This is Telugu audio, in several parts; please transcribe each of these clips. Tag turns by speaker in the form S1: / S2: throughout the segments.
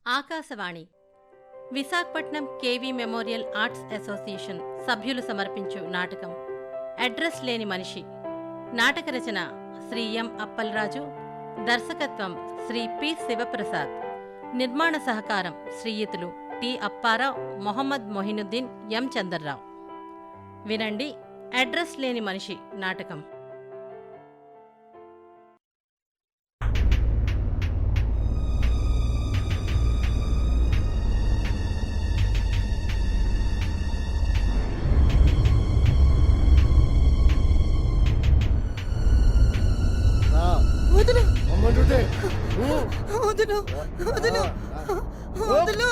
S1: Akashvani Visakhapatnam KV memorial arts association సభ్యులు సమర్పించు నాటకం అడ్రస్ లేని మనిషి. నాటక రచన శ్రీ ఎం అప్పలరాజు, దర్శకత్వం శ్రీ పి శివప్రసాద్, నిర్మాణ సహకారం శ్రీయుతులు టి అప్పారావు, మొహమ్మద్ మొహినుద్దీన్, ఎం చందర్రావు. వినండి అడ్రస్ లేని మనిషి నాటకం.
S2: వదులు వదులు వదులు.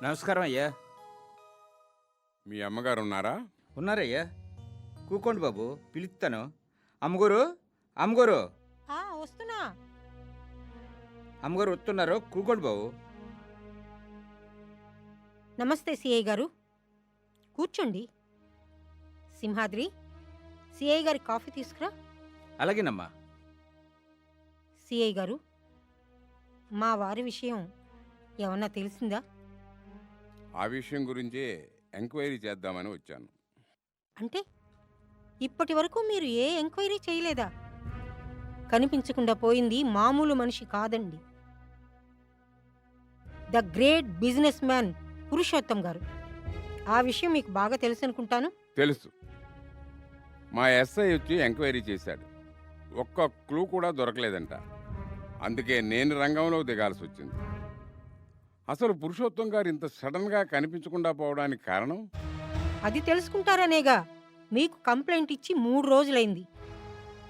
S3: నమస్కారం అయ్యా.
S4: మీ అమ్మగారు ఉన్నారా?
S3: ఉన్నారయ్యా. కూకోండి బాబు, పిలుస్తాను. అమ్మగారు, అమ్మగారు,
S2: వస్తున్నా.
S3: అమ్మగారు వస్తున్నారు, కూకోండి బాబు.
S2: నమస్తే సిఐ గారు, కూర్చోండి. సింహాద్రి, సిఐ గారి కాఫీ తీసుకురా.
S3: అలాగేనమ్మా.
S2: సిఐ గారు, మా వారి విషయం ఏమన్నా తెలిసిందా?
S4: ఆ విషయం గురించే ఎంక్వైరీ చేద్దామని వచ్చాను.
S2: అంటే ఇప్పటి వరకు మీరు ఏ ఎంక్వైరీ చేయలేదా? కనిపించకుండా పోయింది మామూలు మనిషి కాదండి, the great business man Purushottam గారు. ఆ విషయం మీకు బాగా తెలుసు అనుకుంటాను.
S4: తెలుసు. మా ఎస్ఐ వచ్చి ఎంక్వైరీ చేశాడు. ఒక్క క్లూ కూడా దొరకలేదంట. అందుకే నేను రంగంలో దిగాల్సి వచ్చింది. అసలు పురుషోత్తం గారు ఇంత సడన్గా కనిపించకుండా పోవడానికి కారణం?
S2: అది తెలుసుకుంటారనేగా మీకు కంప్లైంట్ ఇచ్చి 3 రోజులైంది.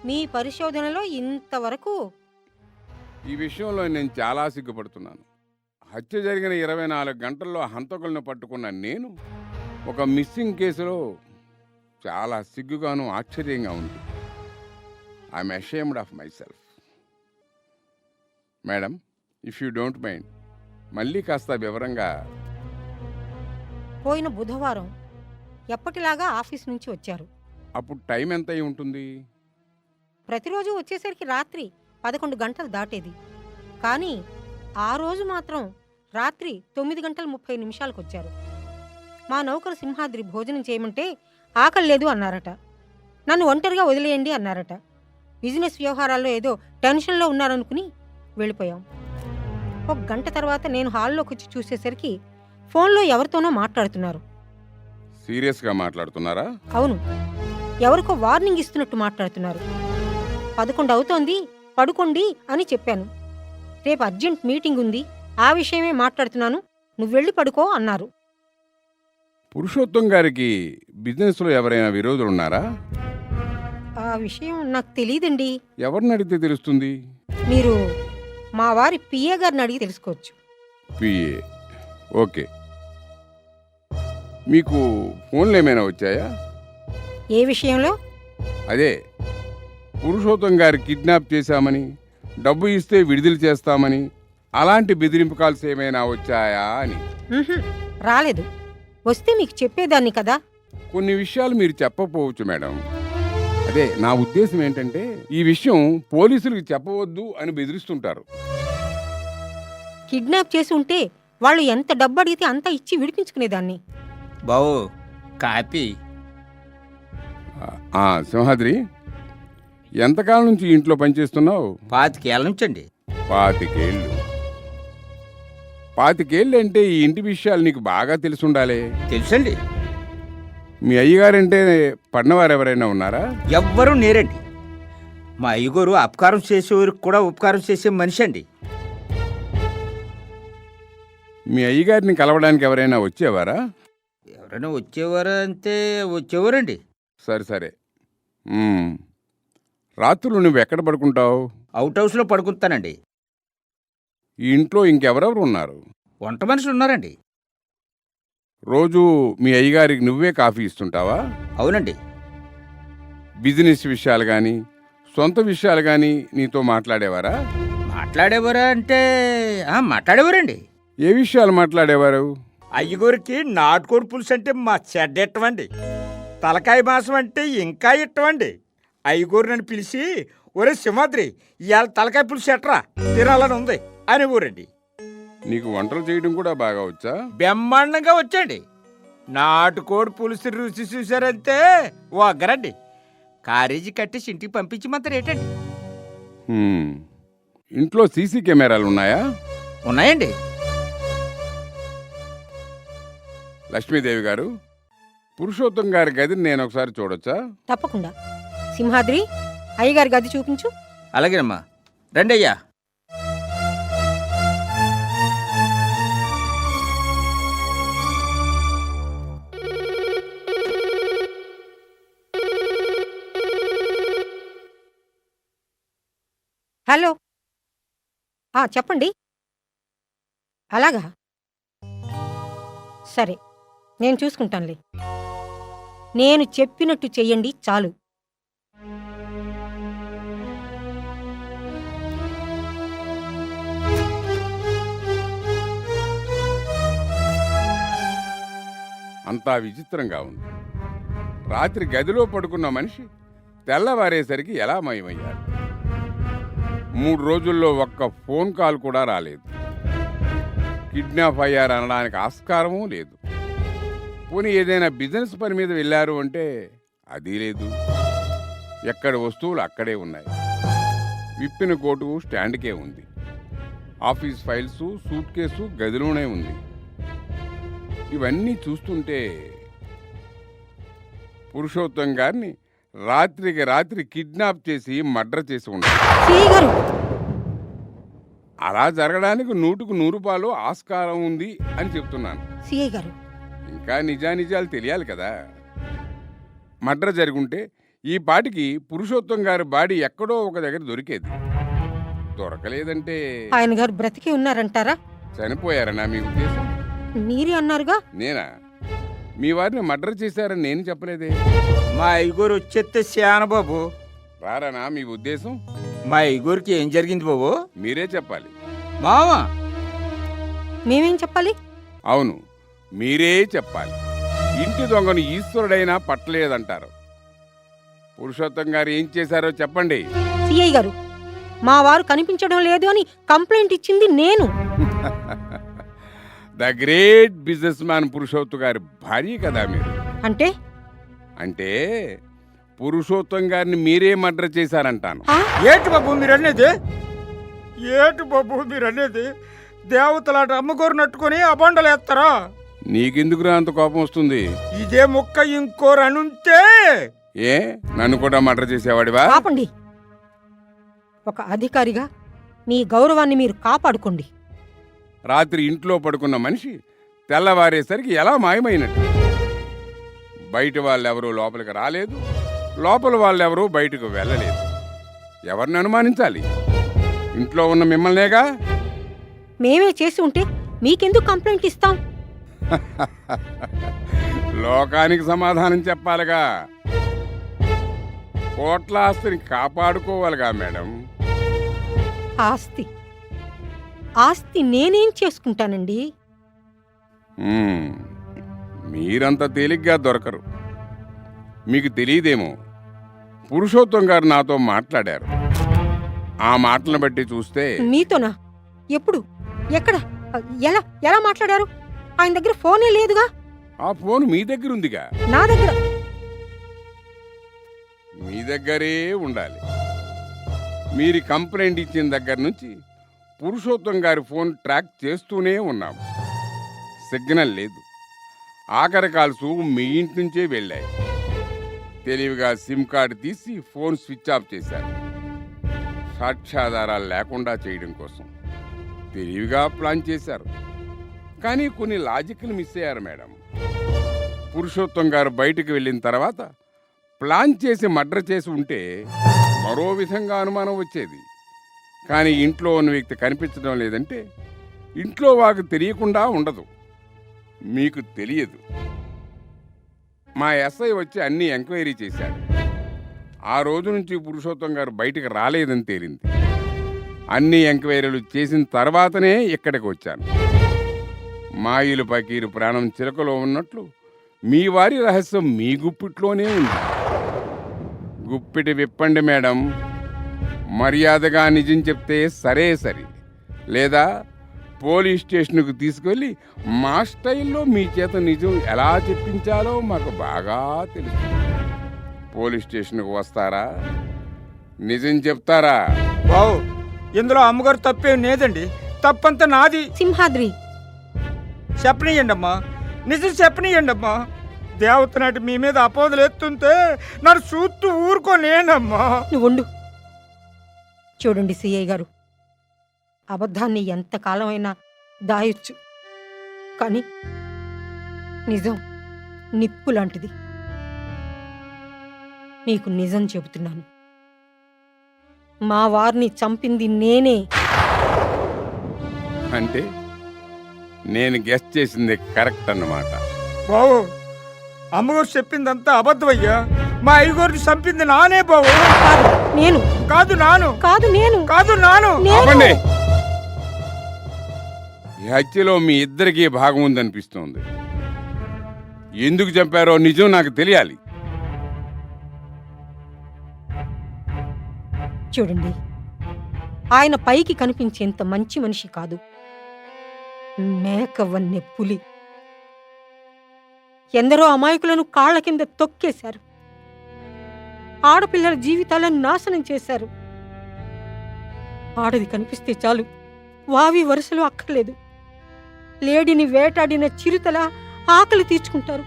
S2: మీ పరిశోధనలో ఇంతవరకు
S4: ఈ విషయంలో నేను చాలా సిగ్గుపడుతున్నాను. హత్య జరిగిన 24 గంటల్లో హంతకులను పట్టుకున్న నేను ఒక మిస్సింగ్ కేసులో చాలా సిగ్గుగాను ఆశ్చర్యంగా ఉంది. I'm ashamed of my self. Madam, if you don't mind, మళ్ళీ కాస్త వివరంగా.
S2: పోయిన బుధవారం ఎప్పటిలాగా ఆఫీస్ నుంచి వచ్చారు.
S4: అప్పుడు టైం ఎంత అయి ఉంటుంది?
S2: ప్రతిరోజు వచ్చేసరికి రాత్రి 11 గంటలు దాటేది. కానీ ఆ రోజు మాత్రం రాత్రి 9 గంటల 30 నిమిషాలకు వచ్చారు. మా నౌకరు సింహాద్రి భోజనం చేయమంటే ఆకలి లేదు అన్నారట. నన్ను ఒంటరిగా వదిలేయండి అన్నారట. బిజినెస్ వ్యవహారాల్లో ఏదో టెన్షన్లో ఉన్నారనుకుని వెళ్ళిపోయాం. 1 గంట తర్వాత నేను హాల్లోకి వచ్చి చూసేసరికి ఫోన్లో ఎవరితోనో మాట్లాడుతున్నారు.
S4: సీరియస్గా మాట్లాడుతున్నారా?
S2: అవును, ఎవరికో వార్నింగ్ ఇస్తున్నట్టు మాట్లాడుతున్నారు. 11 అవుతోంది, పడుకోండి అని చెప్పాను. రేపు అర్జెంట్ మీటింగ్ ఉంది, ఆ విషయమే మాట్లాడుతున్నాను, నువ్వు వెళ్ళి పడుకో అన్నారు.
S4: పురుషోత్తం గారికి బిజినెస్లో ఎవరైనా విరోధులు ఉన్నారా?
S2: ఆ విషయం నాకు తెలియదండి.
S4: ఎవరిని అడిగితే తెలుస్తుంది?
S2: మీరు మా వారి పిఏ గారిని అడిగి తెలుసుకోవచ్చు.
S4: PA, okay. మీకు ఫోన్లు ఏమైనా వచ్చాయా?
S2: ఏ విషయంలో?
S4: అదే, పురుషోత్తం గారు కిడ్నాప్ చేశామని, డబ్బు ఇస్తే విడుదల చేస్తామని, అలాంటి బెదిరింపు కాల్స్ ఏమైనా వచ్చాయా అని.
S2: రాలేదు. వస్తే మీకు చెప్పేదాన్ని కదా.
S4: కొన్ని విషయాలు మీరు చెప్పకపోవచ్చు మేడం. అదే నా ఉద్దేశం ఏంటంటే, ఈ విషయం పోలీసులకు చెప్పవద్దు అని బెదిరిస్తుంటారు.
S2: కిడ్నాప్ చేసి ఉంటే వాళ్ళు ఎంత డబ్బు అడిగితే అంతా ఇచ్చి విడిపించుకునేదాన్ని.
S3: బావు, కాపీ.
S4: సింహాద్రి, ఎంతకాలం నుంచి ఇంట్లో పనిచేస్తున్నావు?
S3: 25 ఏళ్ళ నుంచండి.
S4: 25 ఏళ్ళు. 25 ఏళ్ళు అంటే ఈ ఇంటి విషయాలు నీకు బాగా తెలిసి ఉండాలి.
S3: తెలుసండి.
S4: మీ అయ్యగారంటే పడినవారు ఎవరైనా ఉన్నారా?
S3: ఎవ్వరూ నేరండి. మా అయ్యగారు అపకారం చేసేవారికి కూడా ఉపకారం చేసే మనిషి అండి.
S4: మీ అయ్యగారిని కలవడానికి ఎవరైనా వచ్చేవారా?
S3: ఎవరైనా వచ్చేవారా అంటే వచ్చేవారండి.
S4: సరే. రాత్రులు నువ్వు ఎక్కడ పడుకుంటావు?
S3: అవుట్ హౌస్లో పడుకుంటానండి.
S4: ఈ ఇంట్లో ఇంకెవరెవరు ఉన్నారు?
S3: వంట మనుషులు ఉన్నారండి.
S4: రోజు మీ అయ్యగారికి నువ్వే కాఫీ ఇస్తుంటావా?
S3: అవునండి.
S4: బిజినెస్ విషయాలు కానీ సొంత విషయాలు కానీ నీతో మాట్లాడేవారా?
S3: మాట్లాడేవారా అంటే మాట్లాడేవారండి.
S4: ఏ విషయాలు మాట్లాడేవారు?
S5: అయ్యగూరికి నాటుకోడి పులుసు అంటే మా చెడ్డ ఇట్టమండి. తలకాయ మాంసం అంటే ఇంకా ఇట్టమండి. అయ్యగూరు నన్ను పిలిచి, ఒరే సింహాద్రి, ఇవాళ తలకాయ పులుసు ఎట్రా తినాలని ఉంది అని ఊరండి.
S4: నీకు వంటలు చేయడం కూడా బాగా వచ్చా?
S5: బ్రహ్మాండంగా వచ్చండి. నాటుకోడి పులుసు రుచి చూసారంటే ఓ అగ్గరండి. కారేజీ కట్టేసి ఇంటికి పంపించమంటారు ఏంటండి?
S4: ఇంట్లో సీసీ కెమెరాలు ఉన్నాయా?
S3: ఉన్నాయండి.
S4: లక్ష్మీదేవి గారు, పురుషోత్తం గారి గదిని నేను ఒకసారి చూడొచ్చా?
S2: తప్పకుండా. సింహాద్రి, అయ్యగారి గది చూపించు.
S3: అలాగేనమ్మా, రండి అయ్యా.
S2: హలో. చెప్పండి. అలాగా, సరే, నేను చూసుకుంటానులే. నేను చెప్పినట్టు చెయ్యండి చాలు.
S4: అంతా విచిత్రంగా ఉంది. రాత్రి గదిలో పడుకున్న మనిషి తెల్లవారేసరికి ఎలా మాయమయ్యారు? 3 రోజుల్లో ఒక్క ఫోన్ కాల్ కూడా రాలేదు. కిడ్నాప్ అయ్యారు అనడానికి ఆస్కారమూ లేదు. పోనీ ఏదైనా బిజినెస్ పని మీద వెళ్ళారు అంటే అది లేదు. ఎక్కడ వస్తువులు అక్కడే ఉన్నాయి. విప్పిన కోటు స్టాండ్కే ఉంది. ఆఫీస్ ఫైల్స్, సూట్ కేసు గదిలోనే ఉంది. ఇవన్నీ చూస్తుంటే పురుషోత్తం గారిని రాత్రికి రాత్రి కిడ్నాప్ చేసి మర్డర్ చేసి ఉంటారు. అలా జరగడానికి 100కు 100 రూపాయలు ఆస్కారం ఉంది అని చెప్తున్నాను.
S2: సిఐ గారు,
S4: ఇంకా నిజానిజాలు తెలియాలి కదా. మర్డర్ జరుగుంటే ఈ పాటికి పురుషోత్తం గారి బాడీ ఎక్కడో ఒక దగ్గర దొరికేది. దొరకలేదంటే
S2: ఆయన గారు బ్రతికి ఉన్నారంటారా?
S4: చనిపోయారనా మీ ఉద్దేశం?
S2: మీరే అన్నారుగా.
S4: నేనా? మీ వారిని మర్డర్ చేశారని నేను చెప్పలేదే.
S5: మా అయ్యగూరు వచ్చేస్తే శానబాబు.
S4: రారనా మీ ఉద్దేశం?
S5: మా అయ్యగూరికి ఏం జరిగింది బాబు?
S4: మీరే చెప్పాలి.
S5: మావా,
S2: మేమేం చెప్పాలి?
S4: అవును, మీరే చెప్పాలి. ఇంటి దొంగను ఈశ్వరుడైనా పట్టలేదంటారు. పురుషోత్తం గారు ఏం చేశారో చెప్పండి.
S2: సిఐ గారు, మా వారు కనిపించడం లేదు అని కంప్లైంట్ ఇచ్చింది నేను.
S4: The great business man Purushottam గారి భార్య కదా మీరు. అంటే పురుషోత్తం గారిని మీరే మర్డర్ చేశారంటాను.
S5: ఏటు బాబు మీరు అనేది? ఏటు బాబు మీరు అనేది? దేవతలాట అమ్మగోరు నట్టుకొని అబండలు వేస్తారా?
S4: నీకెందుకురా అంత కోపం వస్తుంది?
S5: ఇదే ముక్క ఇంకోరు అనుంటే
S4: ఏ నన్ను కూడా మర్డర్ చేసేవాడివా?
S2: ఆపండి. ఒక అధికారిగా మీ గౌరవాన్ని మీరు కాపాడుకోండి.
S4: రాత్రి ఇంట్లో పడుకున్న మనిషి తెల్లవారేసరికి ఎలా మాయమైనట్టు? బయట వాళ్ళెవరూ లోపలికి రాలేదు, లోపల వాళ్ళెవరూ బయటకు వెళ్ళలేదు. ఎవరిని అనుమానించాలి? ఇంట్లో ఉన్న మిమ్మల్నేగా.
S2: మేమే చేసి ఉంటే మీకెందుకు కంప్లైంట్ ఇస్తాం?
S4: లోకానికి సమాధానం చెప్పాలిగా. కోట్ల ఆస్తిని కాపాడుకోవాలిగా మేడం.
S2: ఆస్తి నేనేం చేసుకుంటానండి?
S4: మీరంత తేలిగ్గా దొరకరు. మీకు తెలియదేమో, పురుషోత్తం గారు నాతో మాట్లాడారు. ఆ మాటలను బట్టి చూస్తే.
S2: మీతోనా? ఎప్పుడు? ఎక్కడ? ఎలా మాట్లాడారు? ఆయన దగ్గర ఫోనే లేదుగా.
S4: ఆ ఫోన్ మీ దగ్గర ఉందిగా.
S2: నా దగ్గర.
S4: మీ దగ్గరే ఉండాలి. మీరు కంప్లైంట్ ఇచ్చిన దగ్గర నుంచి పురుషోత్తం గారి ఫోన్ ట్రాక్ చేస్తూనే ఉన్నాం. సిగ్నల్ లేదు. ఆఖరి కాల్స్ మీ ఇంటి నుంచే వెళ్ళాయి. తెలివిగా సిమ్ కార్డు తీసి ఫోన్ స్విచ్ ఆఫ్ చేశారు. సాక్ష్యాధారాలు లేకుండా చేయడం కోసం తెలివిగా ప్లాన్ చేశారు. కానీ కొన్ని లాజిక్లు మిస్ అయ్యారు మేడం. పురుషోత్తం గారు బయటికి వెళ్ళిన తర్వాత ప్లాన్ చేసి మర్డర్ చేసి ఉంటే మరో విధంగా అనుమానం వచ్చేది. కానీ ఇంట్లో ఉన్న వ్యక్తి కనిపించడం లేదంటే ఇంట్లో వారికి తెలియకుండా ఉండదు. మీకు తెలియదు. మా ఎస్ఐ వచ్చి అన్ని ఎంక్వైరీ చేశాడు. ఆ రోజు నుంచి పురుషోత్తం గారు బయటికి రాలేదని తేలింది. అన్ని ఎంక్వైరీలు చేసిన తర్వాతనే ఇక్కడికి వచ్చాను. మాయిలు పకీరు ప్రాణం చిలకలో ఉన్నట్లు మీ వారి రహస్యం మీ గుప్పిట్లోనే ఉంది. గుప్పిటి విప్పండి మేడం. మర్యాదగా నిజం చెప్తే సరే సరి, లేదా పోలీస్ స్టేషన్కు తీసుకెళ్ళి మా స్టైల్లో మీ చేత నిజం ఎలా చెప్పించాలో మాకు బాగా తెలుసు. పోలీస్ స్టేషన్కు వస్తారా? నిజం చెప్తారా?
S5: బావు, ఇందులో అమ్మగారు తప్పేం లేదండి. తప్పంతా నాది.
S2: సింహాద్రి,
S5: చెప్పనీయండి అమ్మా, నిజం చెప్పనీయండి అమ్మా. దేవత నాటి మీ మీద అపోదలు ఎత్తుంటే నన్ను చూస్తూ ఊరుకోలేనమ్మా.
S2: నువ్వు ఉండు. చూడండి సిఐ గారు, అబద్ధాన్ని ఎంతకాలమైనా దాయొచ్చు, కానీ నిజం నిప్పు లాంటిది. మీకు నిజం చెబుతున్నాను, మా వారిని చంపింది నేనే.
S4: అంటే నేను గెస్ట్ చేసింది కరెక్ట్ అన్నమాట.
S5: బావు, అమ్మగారు చెప్పిందంతా అబద్ధమయ్యా. మా అయ్యగారిని చంపింది నానే బావు.
S2: కాదు నేను,
S5: కాదు నాను,
S2: కాదు నేను,
S5: కాదు నాను.
S4: ఆపండి. ఈ హత్యలో మీ ఇద్దరికీ భాగం ఉందనిపిస్తోంది. ఎందుకు చంపారో నిజం నాకు తెలియాలి.
S2: చూడండి, ఆయన పైకి కనిపించేంత మంచి మనిషి కాదు. మేకవన్నె పులి. ఎందరో అమాయకులను కాళ్ల కింద తొక్కేశారు. ఆడపిల్లల జీవితాలను నాశనం చేశారు. ఆడది కనిపిస్తే చాలు, వావి వరుసలు అక్కర్లేదు. లేడిని వేటాడిన చిరుతల ఆకలి తీర్చుకుంటారు.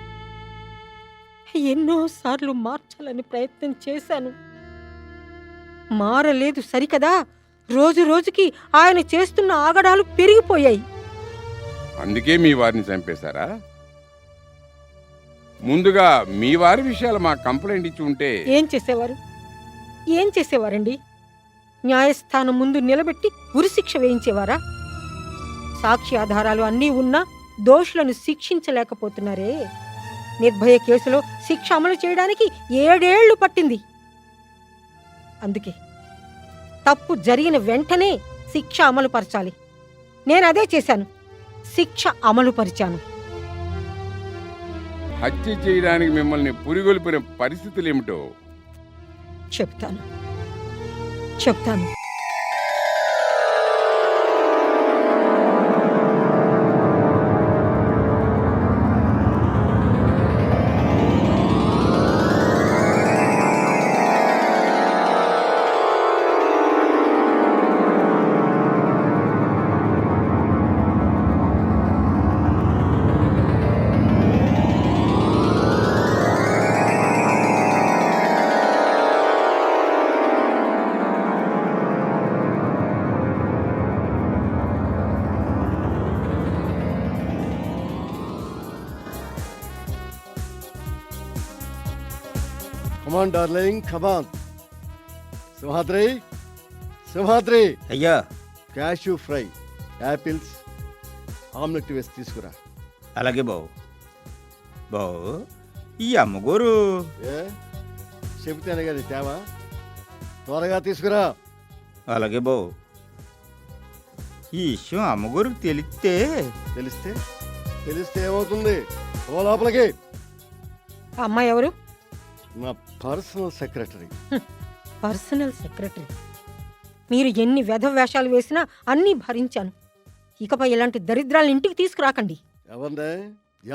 S2: ఎన్నోసార్లు మార్చాలని ప్రయత్నం చేశాను, మారలేదు. సరికదా, రోజు రోజుకి ఆయన చేస్తున్న ఆగడాలు పెరిగిపోయాయి.
S4: అందుకే మీ వారిని చంపేశారా? ముందుగా మీ వారి విషయాలు మా కంప్లైంట్ ఇచ్చి ఉంటే
S2: ఏం చేసేవారండి? న్యాయస్థానం ముందు నిలబెట్టి ఉరిశిక్ష వేయించేవారా? సాక్షి ఆధారాలు అన్నీ ఉన్నా దోషులను శిక్షించలేకపోతున్నారే. నిర్భయ కేసులో శిక్ష అమలు చేయడానికి 7 ఏళ్లు పట్టింది. అందుకే తప్పు జరిగిన వెంటనే శిక్ష అమలు పరచాలి. నేను అదే చేశాను, శిక్ష అమలు పరిచాను.
S4: హత్య చేయడానికి మిమ్మల్ని పురిగొల్పిన పరిస్థితులు ఏమిటో
S2: చెప్తాను.
S6: Come on, darling, come on. Simhadri,
S3: అయ్యా,
S6: క్యాష్యూ ఫ్రై, యాపిల్స్, ఆమ్లెట్ వేసి తీసుకురా.
S3: అలాగే బావు. బావు, ఈ అమ్మగోరు
S6: ఏ చెబితేనే కదా తేవా, త్వరగా తీసుకురా.
S3: అలాగే బావు. ఈ విషయం అమ్మగోరుకు
S6: తెలిస్తే ఏమవుతుంది? ఓ లోపలికి.
S2: అమ్మాయి ఎవరు?
S6: నా పర్సనల్ సెక్రటరీ.
S2: Personal secretary. మీరు ఎన్ని వెధ వేషాలు వేసినా అన్నీ భరించాను. ఇకపై ఇలాంటి దరిద్రాలను ఇంటికి తీసుకురాకండి.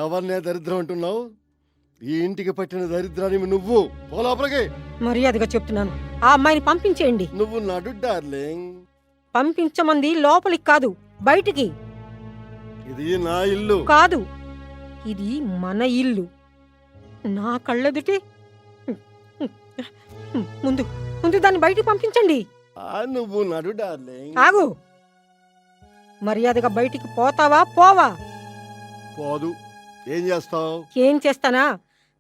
S6: ఎవరినే దరిద్రం అంటున్నావు? ఈ ఇంటికి పట్టిన దరిద్రాన్ని నువ్వు. ఓ లోపలికి.
S2: మర్యాదగా చెప్తున్నాను, ఆ అమ్మాయిని పంపించేయండి.
S6: నువ్వు నడు డార్లింగ్.
S2: పంపించమంది లోపలికి కాదు, బయటికి.
S6: ఇది నా ఇల్లు
S2: కాదు, ఇది మన ఇల్లు. నా కళ్ళెదుటే. ముందు దాన్ని బయటికి పంపించండి.
S6: నువ్వు నడు డార్లింగ్.
S2: ఆగు. మర్యాదగా బయటికి పోతావా పోవా?
S6: పోదు. ఏం చేస్తావు?
S2: ఏం చేస్తానా?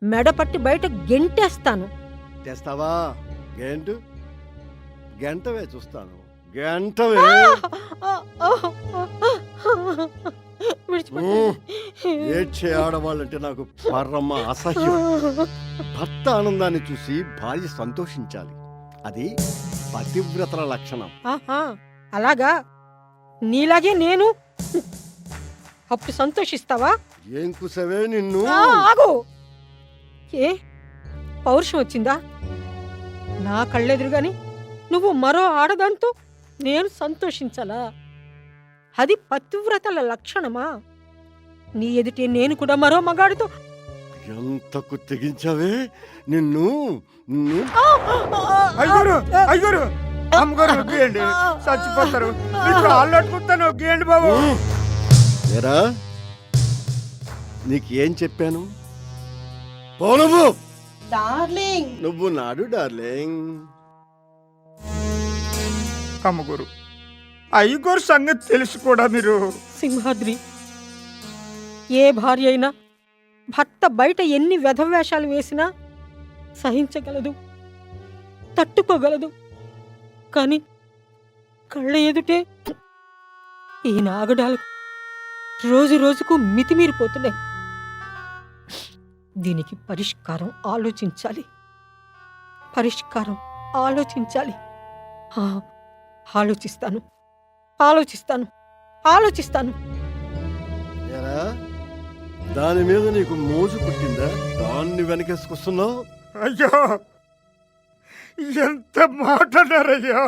S2: మెడ పట్టి బయట గెంటేస్తాను.
S6: చేస్తావా? గంటు గంటవే, చూస్తాను. గంటవే. ఏడ్చే ఆడవాళ్ళంటే నాకు పరమ అసహ్యం. భర్త ఆనందాన్ని చూసి భార్య సంతోషించాలి. అది పతివ్రతల లక్షణం.
S2: ఆహా, అలాగా? నీలాగే నేను అప్పుడు సంతోషిస్తావా?
S6: ఏం కుసవే నిన్ను.
S2: ఆగు. ఏ పౌరుషం వచ్చిందా? నా కళ్ళెదురుగాని నువ్వు మరో ఆడదాంతో నేను సంతోషించాలా? అది పతివ్రతల లక్షణమా? నీ ఎదుటే నేను కూడా మరో మగాడితో.
S6: ఎంతకు తెగించావే నిన్ను.
S5: అయ్యూరు అయ్యూరు, అమ్మగారు నొక్కియండి, చచ్చిపోతారు. మీకు ఆళ్ళట్టుకుంటాను, నొక్కియండి బాబు.
S6: ఏరా, నీకేం చెప్పాను? పో నువ్వు. నువ్వు నాడు డార్లింగ్.
S5: అమ్మగారు, అయ్యగారు సంగతి తెలుసు కూడా మీరు.
S2: సింహాద్రి, ఏ భార్య అయినా భర్త బయట ఎన్ని వ్యధవేషాలు వేసినా సహించగలదు, తట్టుకోగలదు. కానీ కళ్ళ ఎదుటే ఈ నాగడాలు రోజు రోజుకు మితిమీరిపోతున్నాయి. దీనికి పరిష్కారం ఆలోచించాలి. ఆలోచిస్తాను.
S6: ఏరా, దాని మీద నీకు మోజు పుట్టిందా? దాన్ని వెనకేసుకొస్తున్నావు.
S5: అయ్యో, ఎంత మాట అన్నారయ్యా.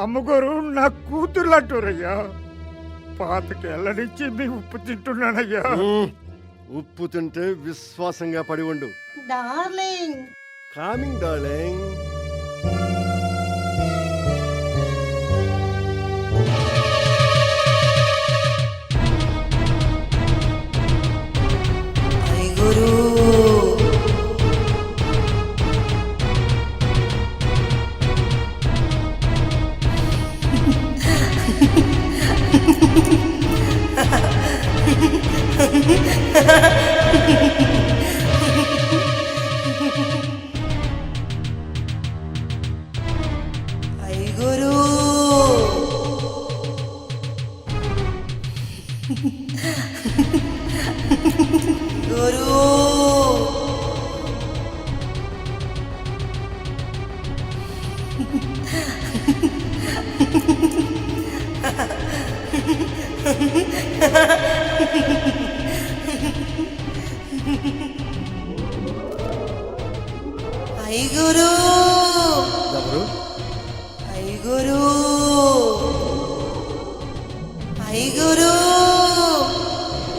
S5: అమ్మగారు నా కూతురు అంటారయ్యా. పాతకేళ్ల నుంచి మీ ఉప్పు తింటున్నానయ్యా.
S6: ఉప్పు తింటే విశ్వాసంగా పడి ఉండు. Coming darling.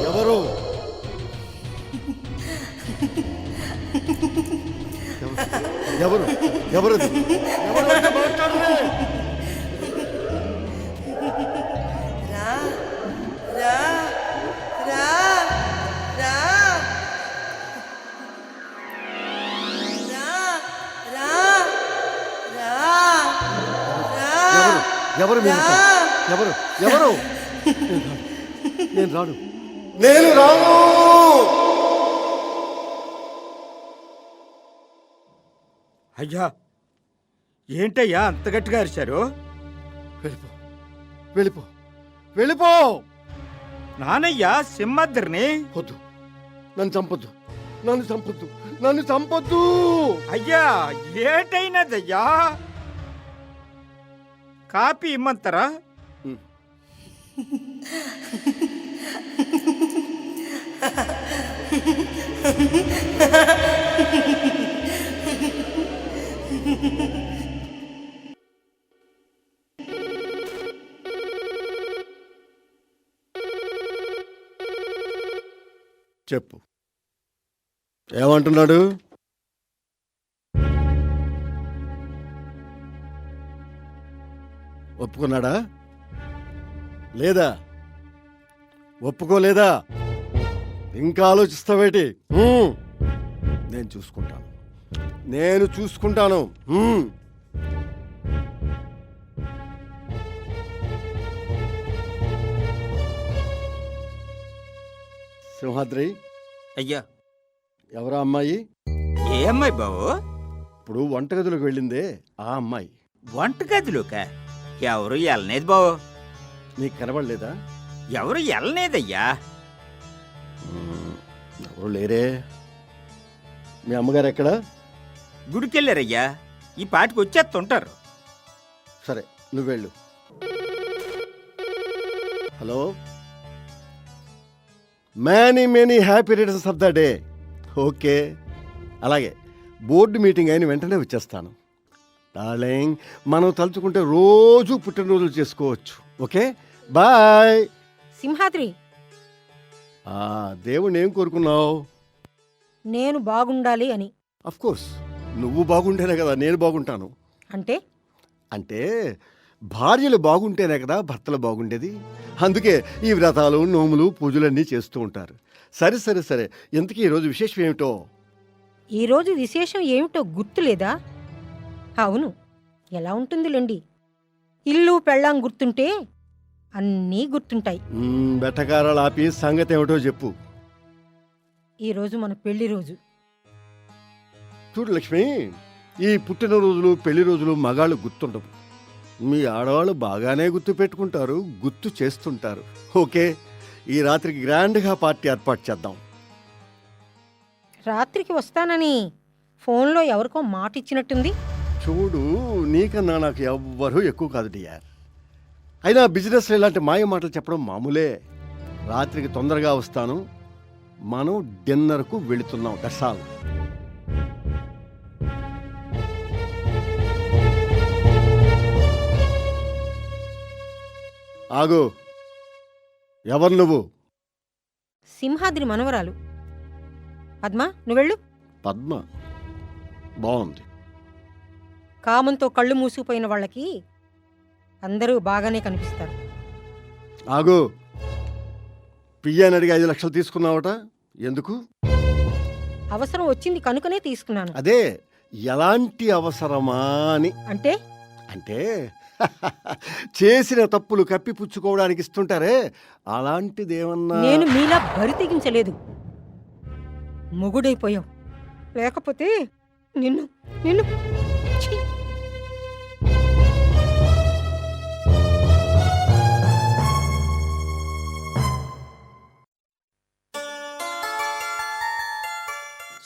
S6: ఎవరు? ఎవరు? ఎవరు? ఎవరు? మాట్లాడలే. ఎవరు? ఎవరు? ఎవరు? నేను రాను.
S5: అయ్యా, ఏంటయ్యా అంత గట్టిగా అరిచారు?
S6: వెళ్ళిపో, వెళ్ళిపో, వెళ్ళిపో.
S5: నానయ్యా సింహాద్రిని.
S6: వద్దు, నన్ను చంపొద్దు.
S5: అయ్యా, ఏటైనదయ్యా? కాపీ ఇమ్మంటారా?
S6: చెప్పు, ఏమంటున్నాడు? ఒప్పుకున్నాడా లేదా? ఒప్పుకోలేదా? ఇంకా ఆలోచిస్తావేటి? నేను చూసుకుంటాను. సింహాద్రి,
S3: అయ్యా
S6: ఎవరా అమ్మాయి?
S3: ఏ అమ్మాయి బావు?
S6: ఇప్పుడు వంటగదిలోకి వెళ్ళిందే ఆ అమ్మాయి.
S3: వంటగదిలోక ఎవరు వెళ్ళనేది బావు.
S6: నీకు కనబడలేదా?
S3: ఎవరు వెళ్ళనేదయ్యా.
S6: ఎవరు లేరే. మీ అమ్మగారు ఎక్కడ?
S3: గుడికెళ్ళారయ్యా, ఈ పాటికి వచ్చేస్తుంటారు.
S6: సరే, నువ్వు వెళ్ళు. Hello, many happy returns of the day. Okay, అలాగే బోర్డు మీటింగ్ అయిన వెంటనే వచ్చేస్తాను. డార్లింగ్, మనం తలుచుకుంటే రోజు పుట్టినరోజులు చేసుకోవచ్చు. Okay, bye.
S2: సింహాద్రి,
S6: దేవుణ్ణి ఏం కోరుకున్నావు?
S2: నేను బాగుండాలి అని.
S6: అఫ్ కోర్స్, నువ్వు బాగుంటేనే కదా నేను బాగుంటాను.
S2: అంటే
S6: అంటే భార్యలు బాగుంటేనే కదా భర్తలు బాగుండేది. అందుకే ఈ వ్రతాలు, నోములు, పూజలన్నీ చేస్తూ ఉంటారు. సరే సరే సరే, ఇంతకీ ఈరోజు విశేషం ఏమిటో?
S2: ఈరోజు విశేషం ఏమిటో గుర్తులేదా? అవును, ఎలా ఉంటుందిలేండి. ఇల్లు పెళ్ళాం గుర్తుంటే అన్నీ గుర్తుంటాయి.
S6: బెట్టకారాలు ఆపి సంగతి ఏమిటో చెప్పు.
S2: ఈరోజు మన పెళ్లి రోజు.
S6: చూడు లక్ష్మి, ఈ పుట్టినరోజులు, పెళ్లి రోజులు మగాళ్ళు గుర్తుండవు. మీ ఆడవాళ్ళు బాగానే గుర్తు పెట్టుకుంటారు, గుర్తు చేస్తుంటారు. ఓకే, ఈ రాత్రికి గ్రాండ్గా పార్టీ ఏర్పాటు చేద్దాం.
S2: రాత్రికి వస్తానని ఫోన్లో ఎవరికో మాట ఇచ్చినట్టుంది.
S6: చూడు, నీకన్నా నాకు ఎవ్వరూ ఎక్కువ కాదు డియర్. అయినా బిజినెస్లో ఇలాంటి మాయ మాటలు చెప్పడం మామూలే. రాత్రికి తొందరగా వస్తాను, మనం డిన్నర్కు వెళుతున్నాం. That's all. ఆగు, ఎవరు నువ్వు?
S2: సింహాద్రి మనవరాలు పద్మ. నువ్వెళ్ళు.
S6: పద్మ బాగుంది.
S2: కామంతో కళ్ళు మూసుకుపోయిన వాళ్ళకి అందరూ బాగానే కనిపిస్తారు.
S6: ఆగు, పియ్యాని అడిగి 5 లక్షలు తీసుకున్నావట, ఎందుకు?
S2: అవసరం వచ్చింది కనుకనే తీసుకున్నాను.
S6: అదే, ఎలాంటి అవసరమా అని.
S2: అంటే
S6: అంటే చేసిన తప్పులు కప్పిపుచ్చుకోవడానికి ఇస్తుంటారే, అలాంటిదేమన్నా?
S2: నేను మీలా బరి తెగించలేదు. మొగుడైపోయావు, లేకపోతే నిన్ను నిన్ను ఛీ!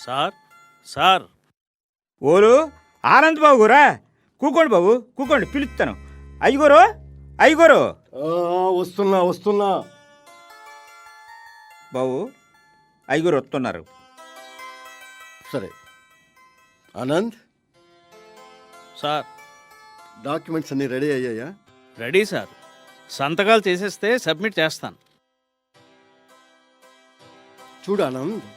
S5: సార్ సార్ ఓలు ఆనంద్ బాబు రా, కూకోండి బాబు, కూకోండి, పిలుస్తాను. అయ్యగోరు, అయ్యగోరు.
S6: వస్తున్నా వస్తున్నా.
S3: బావు, ఐగురు వస్తున్నారు.
S6: సరే ఆనంద్,
S7: సార్
S6: డాక్యుమెంట్స్ అన్నీ రెడీ అయ్యాయా?
S7: Ready sir. సంతకాలు చేసేస్తే సబ్మిట్ చేస్తాను.
S6: చూడు ఆనంద్,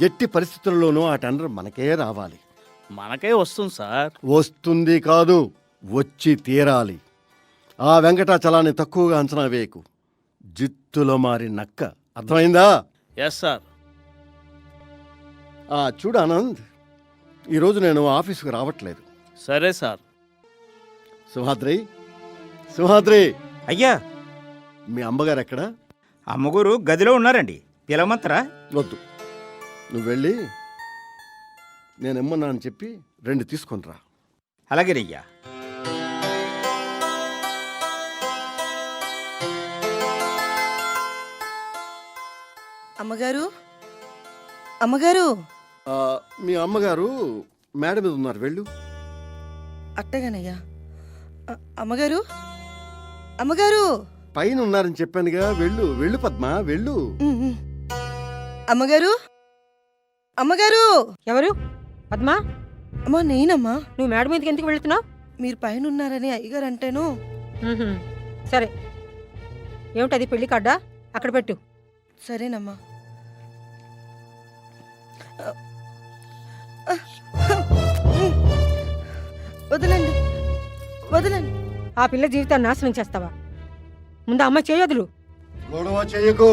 S6: ఎట్టి పరిస్థితుల్లోనూ ఆ టెండర్ మనకే రావాలి.
S7: మనకే వస్తుంది సార్.
S6: వస్తుంది కాదు, వచ్చి తీరాలి. ఆ వెంకటాచలాన్ని తక్కువగా అంచనా వేయకు. జిత్తులో మారి నక్క, అర్థమైందా?
S7: Yes sir.
S6: చూడు ఆనంద్, ఈరోజు నేను ఆఫీసుకు రావట్లేదు.
S7: సరే సార్.
S6: సింహాద్రి, సింహాద్రి,
S3: అయ్యా,
S6: మీ అమ్మగారు ఎక్కడ?
S3: అమ్మగారు గదిలో ఉన్నారండి, పిలవమంతరా?
S6: వద్దు, నువ్వు వెళ్ళి నేను ఇమ్మన్నా అని చెప్పి 2 తీసుకొని రా.
S3: అలాగేనయ్యా.
S8: అమ్మగారు, అమ్మగారు.
S6: మీ అమ్మగారు మేడ మీద ఉన్నారు, వెళ్ళు.
S8: అట్టగానయ్యా. అమ్మగారు, అమ్మగారు.
S6: పైన ఉన్నారని చెప్పానుగా, వెళ్ళు వెళ్ళు పద్మ, వెళ్ళు.
S8: అమ్మగారు, అమ్మగారు.
S2: ఎవరు? పద్మ,
S8: అమ్మా నేనమ్మా.
S2: నువ్వు మేడ మీదకి ఎందుకు వెళ్తున్నావు?
S8: మీరు పైన ఉన్నారని అయ్యగారు అంటేను.
S2: సరే, ఏమిటది? పెళ్లి కార్డా? అక్కడ పెట్టు.
S8: సరేనమ్మా. వదలండి, వదలండి.
S2: ఆ పిల్ల జీవితాన్ని నాశనం చేస్తావా? ముందు అమ్మ చేయొదులు.
S6: గొడవ చెయ్యకు,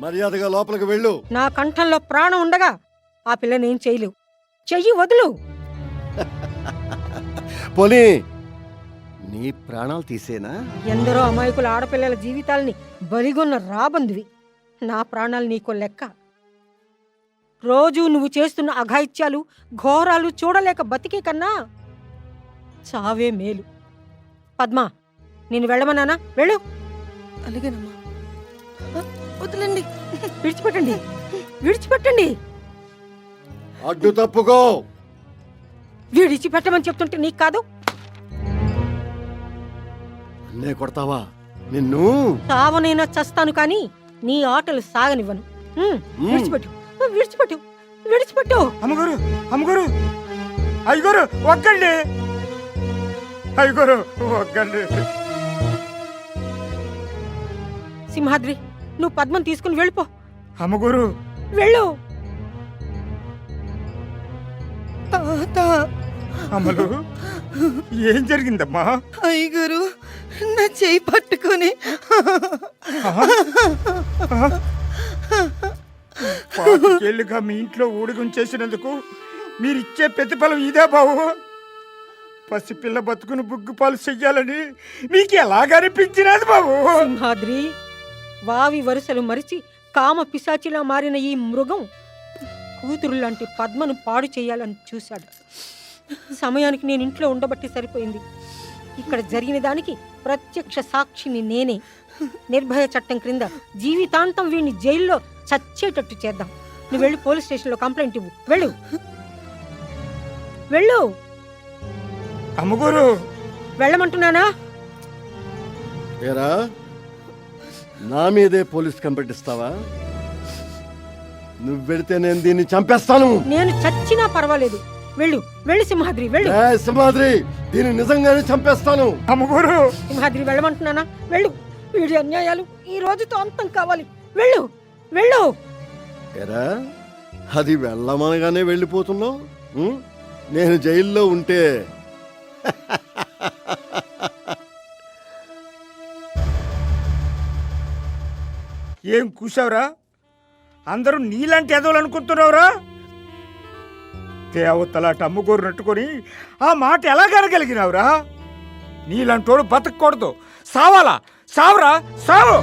S6: మర్యాదగా లోపలికి వెళ్ళు.
S2: నా కంఠంలో ప్రాణం ఉండగా ఆ పిల్లని ఏం చేయలేవు. చెయ్యి వదులు.
S6: పోనీ నీ ప్రాణాలు తీసేనా?
S2: ఎందరో అమాయకుల ఆడపిల్లల జీవితాల్ని బలిగొన్న రాబందువి. నా ప్రాణాలు నీకో లెక్క. రోజూ నువ్వు చేస్తున్న అఘాయిత్యాలు ఘోరాలు చూడలేక బతికే కన్నా చావే మేలు. పద్మ, నేను వెళ్ళమన్నానా? వెళ్ళు.
S8: అలాగేనమ్మా. వదలండి.
S2: విడిచిపెట్టండి, విడిచిపెట్టండి.
S6: అడ్డు తప్పుకో.
S2: విడిచిపెట్టమని చెప్తుంటే నీకు కాదు.
S6: నే కొడతావా నిన్ను?
S2: చావనైనా చస్తాను కానీ నీ ఆటలు సాగనివ్వను. విడిచిపెట్టు, విడిచిపెట్టు, విడిచిపెట్టు.
S5: అమ్మగారు, అమ్మగారు, అయ్యగారు ఒక్కండి, అయ్యగారు ఒక్కండి.
S2: సింహాద్రి, నువ్వు పద్మం తీసుకుని వెళ్ళిపో.
S5: అమ్మగారు,
S2: వెళ్ళు.
S8: తాత,
S5: అమ్మలు ఏం జరిగిందమ్మా?
S8: అయ్యగారు నా చేయి పట్టుకొని
S5: పాతికేళ్లుగా మీ ఇంట్లో ఊడిగం చేసినందుకు మీరిచ్చే ప్రతిఫలం ఇదే బావు. పసిపిల్ల బతుకును బుగ్గుపాలు చెయ్యాలని మీకు ఎలాగనిపించినది బాబు?
S2: సింహాద్రి, వావి వరుసలు మరిచి కామ పిశాచిలా మారిన ఈ మృగం కూతురు లాంటి పద్మను పాడు చేయాలని చూశాడు. సమయానికి నేను ఇంట్లో ఉండబట్టి సరిపోయింది. ఇక్కడ జరిగిన దానికి ప్రత్యక్ష సాక్షిని నేనే. నిర్భయ చట్టం క్రింద జీవితాంతం వీడిని జైల్లో చచ్చేటట్టు చేద్దాం. నువ్వు వెళ్ళి పోలీస్ స్టేషన్లో కంప్లైంట్ ఇవ్వు. వెళ్ళు, వెళ్ళు.
S5: అమ్మగారు,
S2: వెళ్ళమంటున్నానా?
S6: ఏరా, నా మీదే పోలీస్ కంప్లైంట్ ఇస్తావా? నువ్వు వెళితే నేను దీన్ని చంపేస్తాను.
S2: నేను చచ్చినా పర్వాలేదు. వెళ్ళు, వెళ్ళు సింహాద్రి, వెళ్ళు.
S6: సింహాద్రి, దీన్ని నిజంగానే చంపేస్తాను.
S5: అమ్మగారు,
S2: సింహాద్రి, వెళ్ళమంటున్నానా? వెళ్ళు. వీడి అన్యాయాలు ఈ రోజుతో అంతం కావాలి. వెళ్ళు, వెళ్ళు.
S6: ఏరా, అది వెళ్ళమనగానే వెళ్ళిపోతున్నావు. నేను జైల్లో ఉంటే
S5: ఏం కూసావురా? అందరూ నీలాంటి ఎదవలు అనుకుంటున్నావురా? దేవతలాట అమ్మగోరు నట్టుకొని ఆ మాట ఎలా కనగలిగినావురా? నీలాంటోడు బతకూడదు, సావాలా? సావురా, సావు.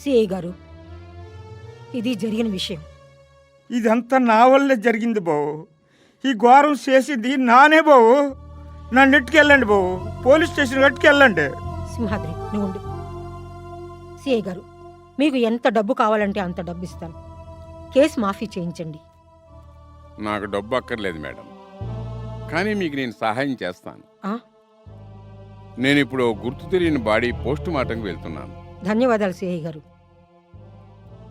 S2: సిఐ గారు, ఇది జరిగిన విషయం.
S5: ఇదంతా నా వల్లే జరిగింది బావు. ఈ ఘోరం చేసింది నానే బావు. నన్ను ఎట్టుకెళ్ళండి బావు, పోలీస్ స్టేషన్ ఎట్టుకెళ్ళండి.
S2: సింహాద్రి, నువ్వు ఉండు. సిఐ గారు, మీకు ఎంత డబ్బు కావాలంటే అంత డబ్బు ఇస్తాను. కేసు మాఫీ చేయించండి.
S4: నాకు డబ్బు అక్కర్లేదు మేడం, కానీ మీకు నేను సహాయం చేస్తాను.
S2: ఆ?
S4: నేను ఇప్పుడు గుర్తు తెలియని బాడీ పోస్ట్ మార్టంకి వెళ్తున్నాను.
S2: ధన్యవాదాలు సిఐ గారు.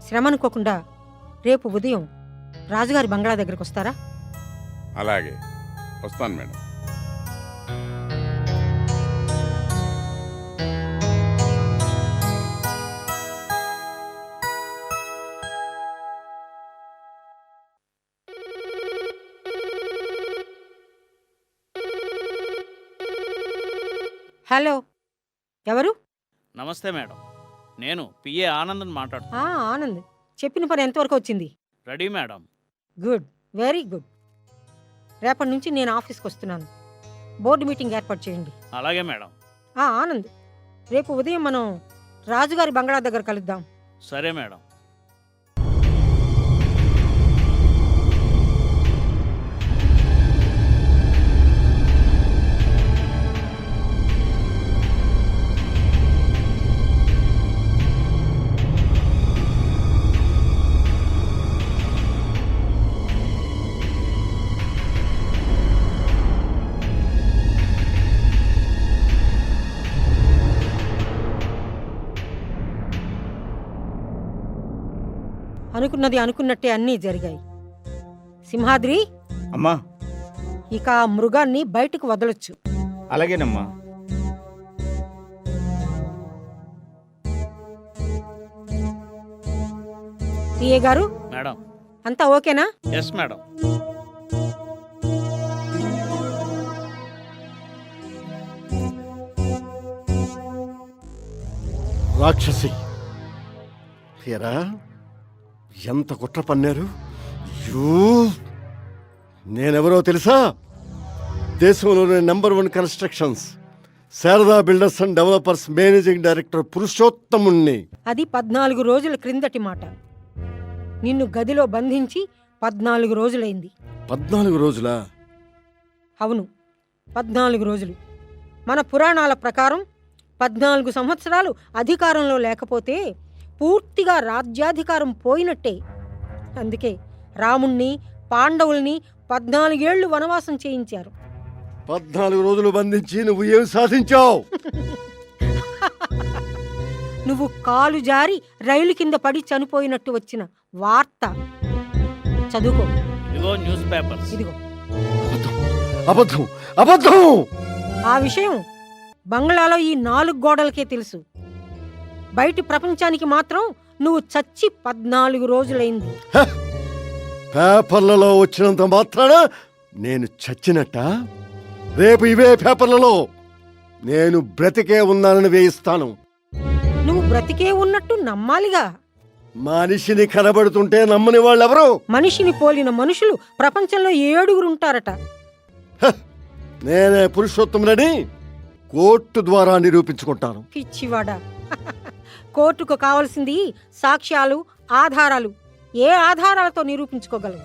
S2: శ్రమ అనుకోకుండా రేపు ఉదయం రాజుగారి బంగ్లా దగ్గరకు వస్తారా?
S4: అలాగే వస్తాను మేడం.
S2: హలో, ఎవరు?
S7: నమస్తే మేడం, నేను పిఏ ఆనంద్ మాట్లాడుతున్నాను.
S2: ఆనంద్, చెప్పిన పని ఎంతవరకు వచ్చింది?
S7: Ready madam.
S2: Good, very good. రేపటి నుంచి నేను ఆఫీస్కి వస్తున్నాను. బోర్డు మీటింగ్ ఏర్పాటు చేయండి.
S7: అలాగే మేడం.
S2: ఆనంద్, రేపు ఉదయం మనం రాజుగారి బంగ్లా దగ్గర కలుద్దాం.
S7: సరే మేడం.
S2: అనుకున్నది అనుకున్నట్టే అన్నీ జరిగాయి. సింహాద్రి,
S3: అమ్మా.
S2: ఇక ఆ మృగాన్ని బయటకు వదలొచ్చు.
S3: అలాగేనమ్మా.
S2: పిఏ గారు,
S7: మేడం.
S2: అంతా ఓకేనా?
S7: Yes madam.
S6: రాక్షసి, ఏరా, ఎంత కుట్ర పన్నారు. నేనెవరో తెలుసా? దేశంలోనే #1 constructions Sharada builders and developers managing director పురుషోత్తముణ్ణి.
S2: అది 14 రోజుల క్రిందటి మాట. నిన్ను గదిలో బంధించి 14 రోజులైంది.
S6: 14 రోజులా?
S2: అవును, 14 రోజులు. మన పురాణాల ప్రకారం 14 సంవత్సరాలు అధికారంలో లేకపోతే పూర్తిగా రాజ్యాధికారం పోయినట్టే. అందుకే రాముణ్ణి, పాండవుల్ని 14 ఏళ్లు వనవాసం చేయించారు.
S6: 14 రోజులు బంధించి నువ్వు ఏం సాధించావు?
S2: నువ్వు కాలు జారి రైలు కింద పడి చనిపోయినట్టు వచ్చిన వార్త చదువుకో.
S7: ఇదిగో న్యూస్ పేపర్స్.
S2: ఇదిగో.
S6: అబద్ధం, అబద్ధం!
S2: ఆ విషయం బంగ్లాలో ఈ 4 గోడలకే తెలుసు. బయటి ప్రపంచానికి మాత్రం నువ్వు చచ్చి 14 రోజులైంది.
S6: పేపర్లలో వచ్చినంత మాత్రాన నేను చచ్చినట్ట? రేపు ఇవే పేపర్లలో నేను బ్రతికే ఉన్నానని వేయిస్తాను.
S2: నువ్వు బ్రతికే ఉన్నట్టు నమ్మాలిగా.
S6: మనిషిని కనబడుతుంటే నమ్మని వాళ్ళెవరు?
S2: మనిషిని పోలిన మనుషులు ప్రపంచంలో 7 ఉంటారట.
S6: నేనే పురుషోత్తములని కోర్టు ద్వారా నిరూపించుకుంటాను.
S2: పిచ్చివాడా, కోర్టుకు కావలసింది సాక్ష్యాలు, ఆధారాలు. ఏ ఆధారాలతో నిరూపించుకోగలవు?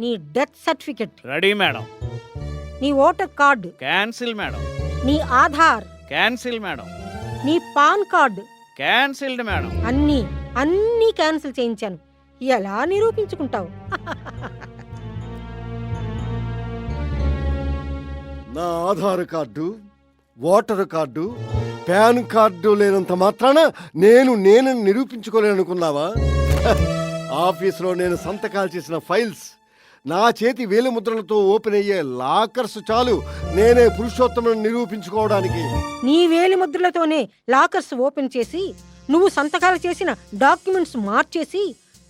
S2: నీ డెత్ సర్టిఫికెట్,
S7: రెడీ మేడం.
S2: నీ ఓటర్ కార్డు,
S7: క్యాన్సిల్ మేడం.
S2: నీ ఆధార్,
S7: క్యాన్సిల్ మేడం.
S2: నీ పాన్ కార్డు,
S7: క్యాన్సిల్డ్ మేడం.
S2: అన్నీ క్యాన్సిల్ చేయించాను. ఎలా నిరూపించుకుంటావు?
S6: నా Aadhaar card, voter card, pan card లేనంత మాత్రాన నేను నిరూపించుకోలేనుకున్నావా? ఆఫీసులో నేను సంతకాలు చేసిన ఫైల్స్, నా చేతి వేలిముద్రలతో ఓపెన్ అయ్యే లాకర్స్ చాలు నేనే పురుషోత్తములను నిరూపించుకోవడానికి.
S2: నీ వేలి ముద్రలతోనే లాకర్స్ ఓపెన్ చేసి, నువ్వు సంతకాలు చేసిన డాక్యుమెంట్స్ మార్చేసి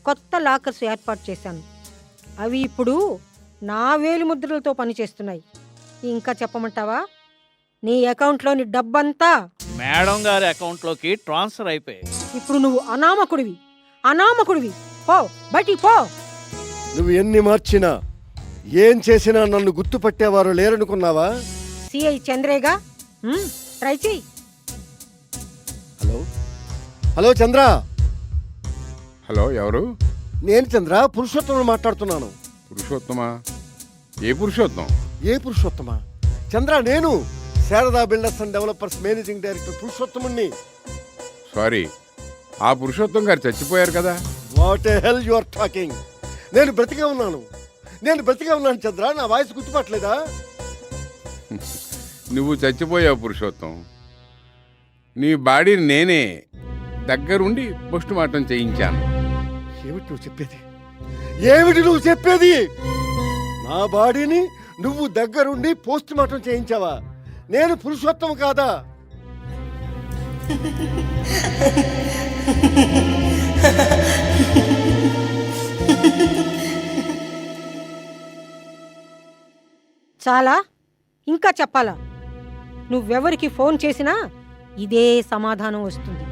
S2: కొత్త లాకర్స్ ఏర్పాటు చేశాను. అవి ఇప్పుడు నా వేలి ముద్రలతో పనిచేస్తున్నాయి. ఇంకా చెప్పమంటావా? నీ అకౌంట్లోని డబ్బంతా
S7: మేడం గారి అకౌంట్లోకి ట్రాన్స్ఫర్ అయిపోయాయి.
S2: ఇప్పుడు నువ్వు అనామకుడివి. పో, బయటికి పో.
S6: నువ్వు ఎన్ని మార్చినా ఏం చేసినా నన్ను గుర్తుపట్టేవారు లేరనుకున్నావా?
S2: సిఐ చంద్రేగా. ట్రై చెయ్యి.
S6: హలో హలో చంద్ర.
S4: హలో, ఎవరు?
S6: నేను చంద్ర, పురుషోత్తముని మాట్లాడుతున్నాను.
S4: పురుషోత్తమా? ఏ పురుషోత్తం?
S6: ఏ పురుషోత్తమా? చంద్ర, నేను Sharada builders and developers managing director పురుషోత్తముని.
S4: సారీ, ఆ పురుషోత్తం గారు చచ్చిపోయారు కదా.
S6: What a hell you are talking? నేను బ్రతికే ఉన్నాను చంద్ర. నా వాయిస్ గుర్తుపట్టలేదా?
S4: నువ్వు చచ్చిపోయావు పురుషోత్తం. నీ బాడీని నేనే దగ్గరుండి పోస్ట్ మార్టం చేయించాను.
S6: ఏమిటి నువ్వు చెప్పేది? నా బాడీని నువ్వు దగ్గరుండి పోస్ట్ మార్టం చేయించావా? నేను పురుషోత్తం కాదా?
S2: చాలా? ఇంకా చెప్పాలా? నువ్వెవరికి ఫోన్ చేసినా ఇదే సమాధానం వస్తుంది.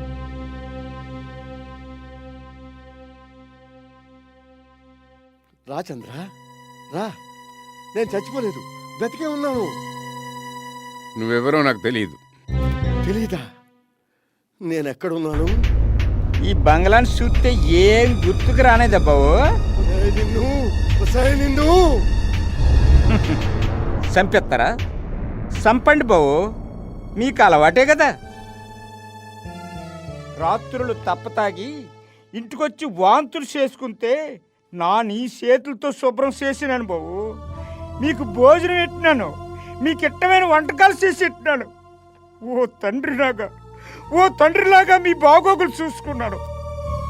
S6: రా చంద్ర, రా. నేను చచ్చిపోలేదు, బ్రతికే ఉన్నాను.
S4: నువ్వెవరో నాకు తెలియదు.
S6: తెలీదా? నేనెక్కడున్నాను?
S3: ఈ బంగ్లాను చూస్తే ఏం గుర్తుకు రానేదబ్బావు.
S6: నిన్ను
S3: చంపేస్తారా? చంపండి బావు, మీకు అలవాటే కదా. రాత్రులు తప్పతాగి ఇంటికొచ్చి వాంతులు చేసుకుంటే నీ చేతులతో శుభ్రం చేసినాను బావు. మీకు భోజనం పెట్టినాను, మీకు ఇష్టమైన వంటకాలు చేసి పెట్టినాను. ఓ తండ్రిలాగా మీ బాగోగులు చూసుకున్నాను.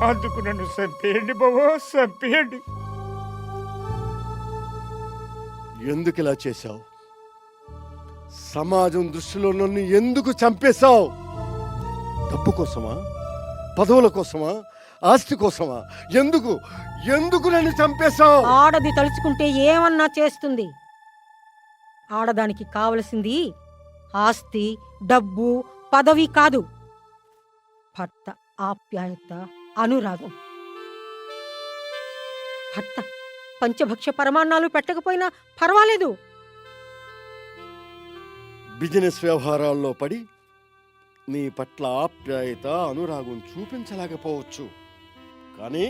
S3: అందుకు నన్ను చంపేయండి బావో, చంపేయండి.
S6: ఎందుకు ఇలా చేశావు? సమాజం దృష్టిలో నన్ను ఎందుకు చంపేశావు? డబ్బు కోసమా? పదవుల కోసమా? ఆస్తి కోసమా? ఎందుకు నన్ను చంపేశావు?
S2: ఆడది తలుచుకుంటే ఏమన్నా చేస్తుంది. ఆడదానికి కావలసింది ఆస్తి, డబ్బు, పదవి కాదు, భర్త ఆప్యాయత, అనురాగం. పంచభక్ష పరమాన్నాలు పెట్టకపోయినా పర్వాలేదు.
S6: బిజినెస్ వ్యవహారాల్లో పడి నీ పట్ల ఆప్యాయత అనురాగం చూపించలేకపోవచ్చు, కానీ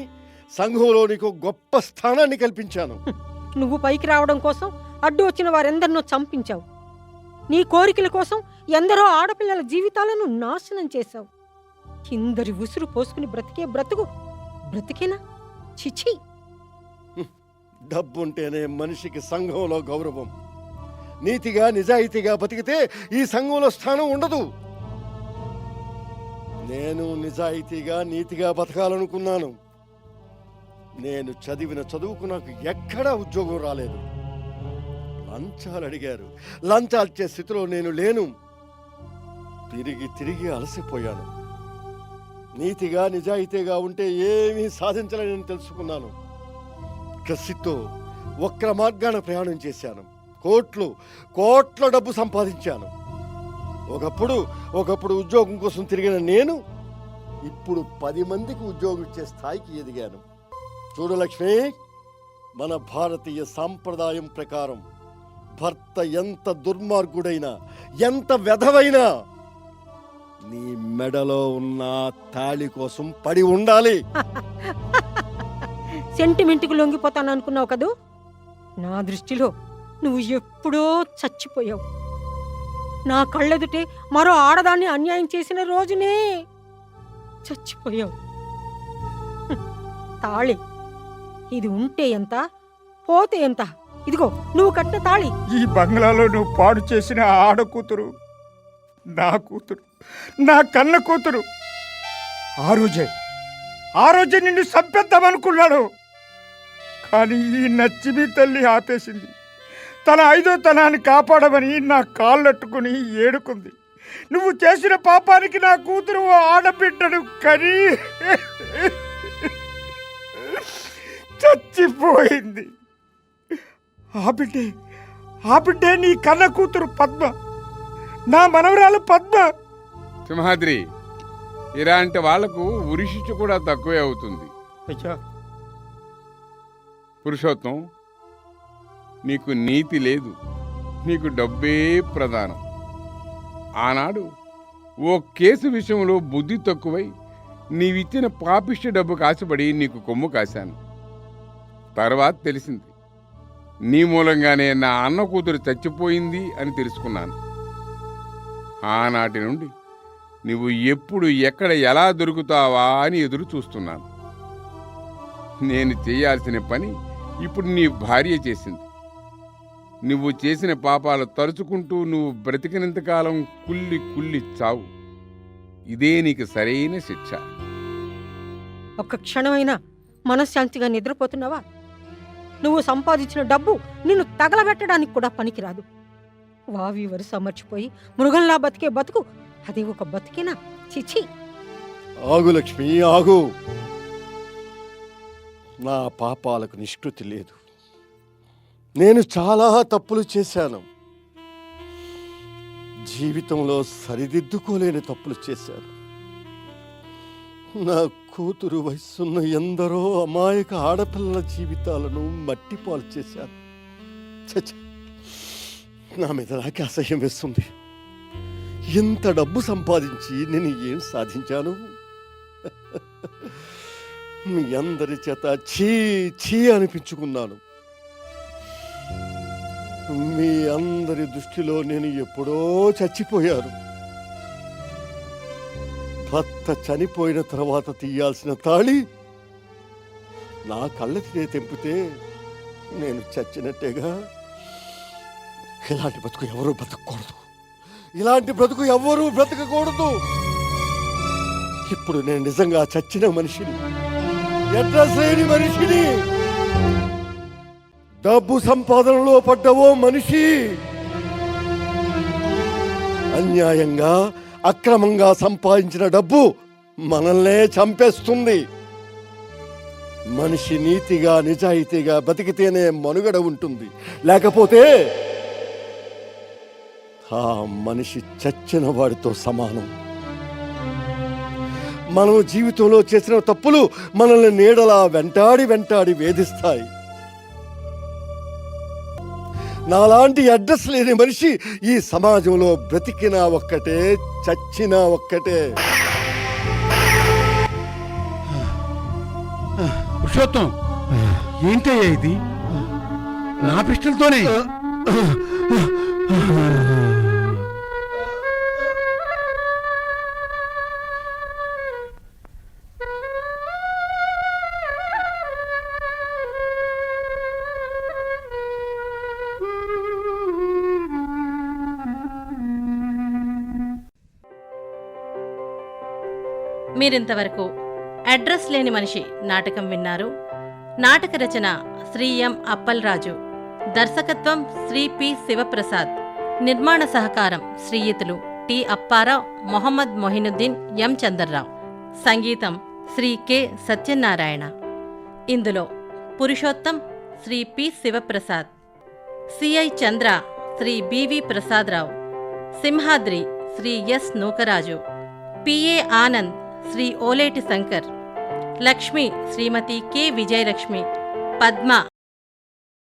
S6: సంఘంలో నీకు గొప్ప స్థానాన్ని కల్పించాను.
S2: నువ్వు పైకి రావడం కోసం అడ్డు వచ్చిన వారెందరినో చంపించావు. నీ కోరికల కోసం ఎందరో ఆడపిల్లల జీవితాలను నాశనం చేశావు. కిందరి ఉసురు పోసుకుని బ్రతికే బ్రతికేనా? చిచి.
S6: డబ్బుంటేనే మనిషికి సంఘంలో గౌరవం. నీతిగా నిజాయితీగా బతికితే ఈ సంఘంలో స్థానం ఉండదు. నేను నిజాయితీగా నీతిగా బతకాలనుకున్నాను. నేను చదివిన చదువుకు నాకు ఎక్కడా ఉద్యోగం రాలేదు. లంచాలు అడిగారు, లంచాలు ఇచ్చే స్థితిలో నేను లేను. తిరిగి తిరిగి అలసిపోయాను. నీతిగా నిజాయితీగా ఉంటే ఏమీ సాధించలేనని తెలుసుకున్నాను. కసితో వక్ర మార్గాన ప్రయాణం చేశాను. కోట్ల డబ్బు సంపాదించాను. ఒకప్పుడు ఉద్యోగం కోసం తిరిగిన నేను ఇప్పుడు 10 మందికి ఉద్యోగం ఇచ్చే స్థాయికి ఎదిగాను. చూడు లక్ష్మి, మన భారతీయ సాంప్రదాయం ప్రకారం భర్త ఎంత దుర్మార్గుడైనా ఎంత వెధవైనా నీ మెడలో ఉన్న తాళి కోసం పడి ఉండాలి.
S2: సెంటిమెంట్కి లొంగిపోతాను అనుకున్నావు కదూ? నా దృష్టిలో నువ్వు ఎప్పుడో చచ్చిపోయావు. నా కళ్ళెదుటే మరో ఆడదాన్ని అన్యాయం చేసిన రోజునే చచ్చిపోయావు. తాళి ఇది ఉంటే ఎంత, పోతే ఎంత? ఇదిగో నువ్వు కట్టిన తాళి.
S3: ఈ బంగ్లాలో నువ్వు పాడు చేసిన ఆడకూతురు నా కూతురు, నా కన్న కూతురు. ఆ రోజే నిన్ను చంపేద్దామనుకున్నాడు, కానీ ఈ నచ్చిమి తల్లి ఆపేసింది. తన 5వ తనాన్ని కాపాడమని నా కాళ్ళట్టుకుని ఏడుకుంది. నువ్వు చేసిన పాపానికి నా కూతురు ఆడబిడ్డను కని చచ్చిపోయింది. ఆ బిడ్డే నీ కన్న కూతురు పద్మ, నా మనవరాలు పద్మ.
S4: సింహాద్రి, ఇలాంటి వాళ్లకు ఉరిశిక్ష కూడా తక్కువే అవుతుంది.
S3: అయ్యా,
S4: పురుషోత్తం, నీకు నీతి లేదు, నీకు డబ్బే ప్రధానం. ఆనాడు ఓ కేసు విషయంలో బుద్ధి తక్కువై నీవిచ్చిన పాపిష్టి డబ్బు కాసిపడి నీకు కొమ్ము కాశాను. తర్వాత తెలిసింది, నీ మూలంగానే నా అన్న కూతురు చచ్చిపోయింది అని తెలుసుకున్నాను. ఆనాటి నుండి నువ్వు ఎప్పుడు ఎక్కడ ఎలా దొరుకుతావా అని ఎదురు చూస్తున్నాను. నేను చేయాల్సిన పని ఇప్పుడు నీ భార్య చేసింది. నువ్వు చేసిన పాపాలు తరుచుకుంటూ నువ్వు బ్రతికినంతకాలం కుళ్ళి చావు. ఇదే నీకు సరైన శిక్ష.
S2: ఒక్క క్షణమైనా మనశ్శాంతిగా నిద్రపోతున్నావా? నువ్వు సంపాదించిన డబ్బు నిన్ను తగలబెట్టడానికి కూడా పనికిరాదు. వావి వరుస మర్చిపోయి మృగంలా బతికే బతుకు అది ఒక బతికేనా? చిచి.
S6: ఆగు లక్ష్మి, ఆగు. నా పాపాలకు నిష్కృతి లేదు. నేను చాలా తప్పులు చేశాను. జీవితంలో సరిదిద్దుకోలేని తప్పులు చేశాను. నా కూతురు వయసున్న ఎందరో అమాయక ఆడపిల్లల జీవితాలను మట్టిపాలు చేశాను. నా మీద నాకే అసహ్యం వేస్తుంది. ఇంత డబ్బు సంపాదించి నేను ఏం సాధించాను? మీ అందరి చేత చీ అనిపించుకున్నాను. మీ అందరి దృష్టిలో నేను ఎప్పుడో చచ్చిపోయాను. భర్త చనిపోయిన తర్వాత తీయాల్సిన తాళి నా కళ్ళెత్తినే తెంపితే నేను చచ్చినట్టేగా. ఇలాంటి బ్రతుకు ఎవరూ బ్రతకూడదు. ఇలాంటి బ్రతుకు ఎవరూ బ్రతకకూడదు. ఇప్పుడు నేను నిజంగా చచ్చిన మనిషిని, అడ్రస్ లేని మనిషిని, డబ్బు సంపాదనలో పడ్డవో మనిషి. అన్యాయంగా అక్రమంగా సంపాదించిన డబ్బు మనల్నే చంపేస్తుంది. మనిషి నీతిగా నిజాయితీగా బతికితేనే మనుగడ ఉంటుంది. లేకపోతే ఆ మనిషి చచ్చిన వాడితో సమానం. మనం జీవితంలో చేసిన తప్పులు మనల్ని నీడలా వెంటాడి వేధిస్తాయి. నాలాంటి అడ్రస్ లేని మనిషి ఈ సమాజంలో బ్రతికినా ఒక్కటే, చచ్చినా ఒక్కటే.
S9: పురుషోత్తం, ఏంటయ్యా ఇది? నా పిస్టల్తోనే
S1: మీరింతవరకు అడ్రస్ లేని మనిషి నాటకం విన్నారు. నాటక రచన శ్రీ ఎం అప్పల్రాజు, దర్శకత్వం శ్రీ పి శివప్రసాద్, నిర్మాణ సహకారం శ్రీయుతులు టి అప్పారావు, మొహమ్మద్ మొహినుద్దీన్, ఎం చందర్రావు, సంగీతం శ్రీ కె సత్యనారాయణ. ఇందులో Purushottam Shri P Sivaprasad, CI Chandra Shri BV Prasadarao, Simhadri Shri S Nookaraju, PA Anand Shri Oleti Shankar, Lakshmi Shrimati K Vijayalakshmi, Padma